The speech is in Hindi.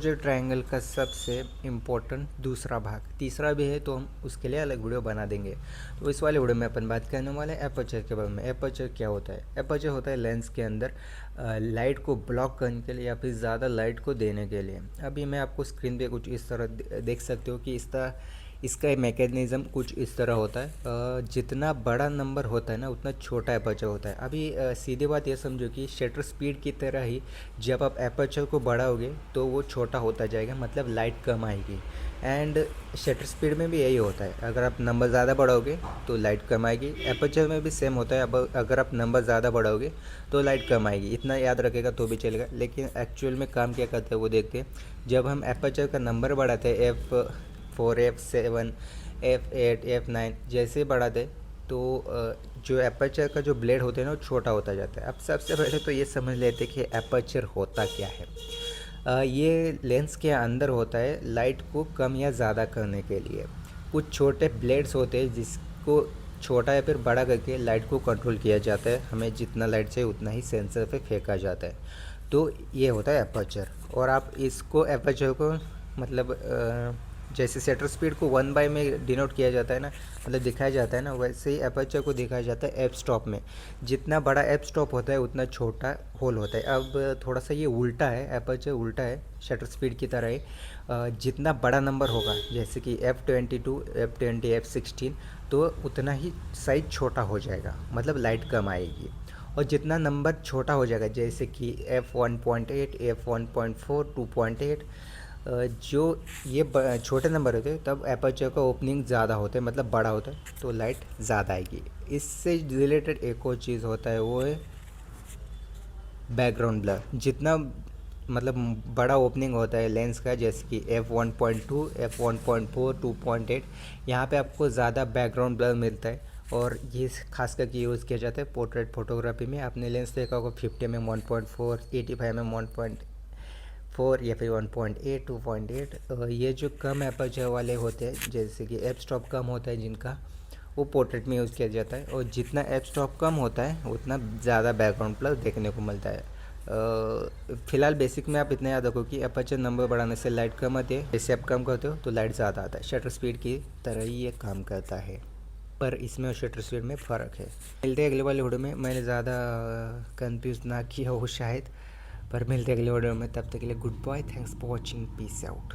जो ट्रायंगल का सबसे इम्पोर्टेंट दूसरा भाग तीसरा भी है, तो हम उसके लिए अलग वीडियो बना देंगे। तो इस वाले वीडियो में अपन बात करने वाले हैं एपर्चर के बारे में। एपर्चर क्या होता है? एपर्चर होता है लेंस के अंदर लाइट को ब्लॉक करने के लिए या फिर ज़्यादा लाइट को देने के लिए। अभी मैं आपको स्क्रीन पे कुछ इस तरह देख सकते हो कि इसका मैकेनिज़्म कुछ इस तरह होता है। जितना बड़ा नंबर होता है ना, उतना छोटा एपर्चर होता है। अभी सीधी बात ये समझो कि शटर स्पीड की तरह ही जब आप एपर्चर को बढ़ाओगे तो वो छोटा होता जाएगा, मतलब लाइट कम आएगी। एंड शटर स्पीड में भी यही होता है, अगर आप नंबर ज़्यादा बढ़ाओगे तो लाइट कम आएगी। एपर्चर में भी सेम होता है, अब अगर आप नंबर ज़्यादा बढ़ाओगे तो लाइट कम आएगी। इतना याद रखेगा तो भी चलेगा, लेकिन एक्चुअल में काम क्या करते हैं वो देखते हैं। जब हम एपर्चर का नंबर बढ़ाते हैं F4 F7 F8 F9 जैसे बढ़ाते तो जो एपर्चर का जो ब्लेड होते हैं ना, वो छोटा होता जाता है। अब सबसे पहले तो ये समझ लेते हैं कि एपर्चर होता क्या है। ये लेंस के अंदर होता है लाइट को कम या ज़्यादा करने के लिए। कुछ छोटे ब्लेड्स होते हैं जिसको छोटा या फिर बड़ा करके लाइट को कंट्रोल किया जाता है। हमें जितना लाइट चाहिए उतना ही सेंसर पे फेंका जाता है। तो ये होता है एपर्चर। और आप इसको एपर्चर को मतलब जैसे शटर स्पीड को 1/, में डिनोट किया जाता है ना, मतलब दिखाया जाता है ना, वैसे ही एपर्चर को दिखाया जाता है एफ स्टॉप में। जितना बड़ा एफ स्टॉप होता है उतना छोटा होल होता है। अब थोड़ा सा ये उल्टा है, एपर्चर उल्टा है शटर स्पीड की तरह ही। जितना बड़ा नंबर होगा जैसे कि F22 F20 F16, तो उतना ही साइज छोटा हो जाएगा, मतलब लाइट कम आएगी। और जितना नंबर छोटा हो जाएगा जैसे कि F1.8 F1.4 2.8, जो ये छोटे नंबर होते हैं तब एपर्चर का ओपनिंग ज़्यादा होता है, मतलब बड़ा होता है, तो लाइट ज़्यादा आएगी। इससे रिलेटेड एक और चीज़ होता है, वो है बैकग्राउंड ब्लर। जितना मतलब बड़ा ओपनिंग होता है लेंस का, जैसे कि F1.2 F1.4 2.8, यहाँ पे आपको ज़्यादा बैकग्राउंड ब्लर मिलता है। और ये खास करके यूज़ किया जाता है पोर्ट्रेट फोटोग्राफी में। आपने लेंस देखा होगा 50 mm 1.4, 85 mm 1.4 या फिर 1.8 2.8। ये जो कम एपर्चर वाले होते हैं, जैसे कि एफ स्टॉप कम होता है जिनका, वो पोर्ट्रेट में यूज़ किया जाता है। और जितना एफ स्टॉप कम होता है उतना ज़्यादा बैकग्राउंड प्लस देखने को मिलता है। फ़िलहाल बेसिक में आप इतना याद रखो कि अपर्चर नंबर बढ़ाने से लाइट कम आती है, जैसे आप कम करते हो तो लाइट ज़्यादा आता है। शटर स्पीड की तरह ही ये काम करता है, पर इसमें और शटर स्पीड में फ़र्क है। मिलते हैं अगले वाले वीडियो में। मैंने ज़्यादा कंफ्यूज ना किया हो शायद, पर मिलते हैं अगले वीडियो में। तब तक के लिए goodbye, thanks for watching, peace out.